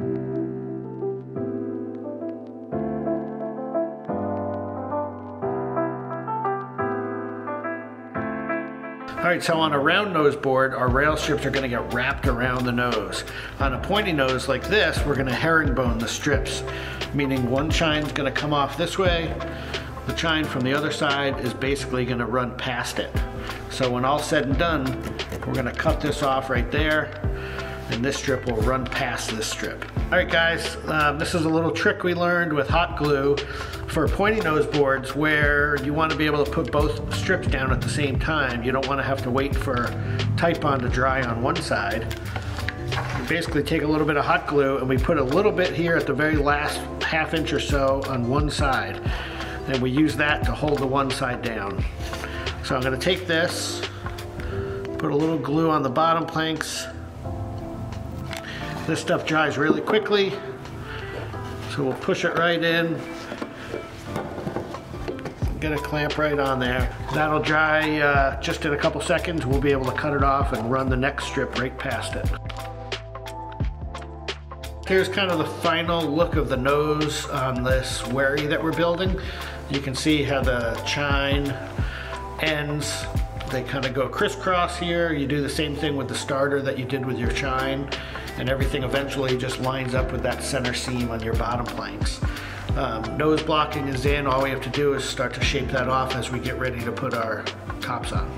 All right, so on a round nose board, our rail strips are gonna get wrapped around the nose. On a pointy nose like this, we're gonna herringbone the strips, meaning one chine's gonna come off this way, the chine from the other side is basically gonna run past it. So when all said and done, we're gonna cut this off right there, and this strip will run past this strip. All right guys, this is a little trick we learned with hot glue for pointy nose boards where you want to be able to put both strips down at the same time. You don't want to have to wait for Titebond to dry on one side. We basically take a little bit of hot glue and we put a little bit here at the very last ½ inch or so on one side, and we use that to hold the one side down. So I'm going to take this, put a little glue on the bottom planks. This stuff dries really quickly, so we'll push it right in, get a clamp right on there. That'll dry just in a couple seconds. We'll be able to cut it off and run the next strip right past it. Here's kind of the final look of the nose on this wherry that we're building. You can see how the chine ends, they kind of go crisscross here. You do the same thing with the starter that you did with your chine, and everything eventually just lines up with that center seam on your bottom planks. Nose blocking is in. All we have to do is start to shape that off as we get ready to put our tops on.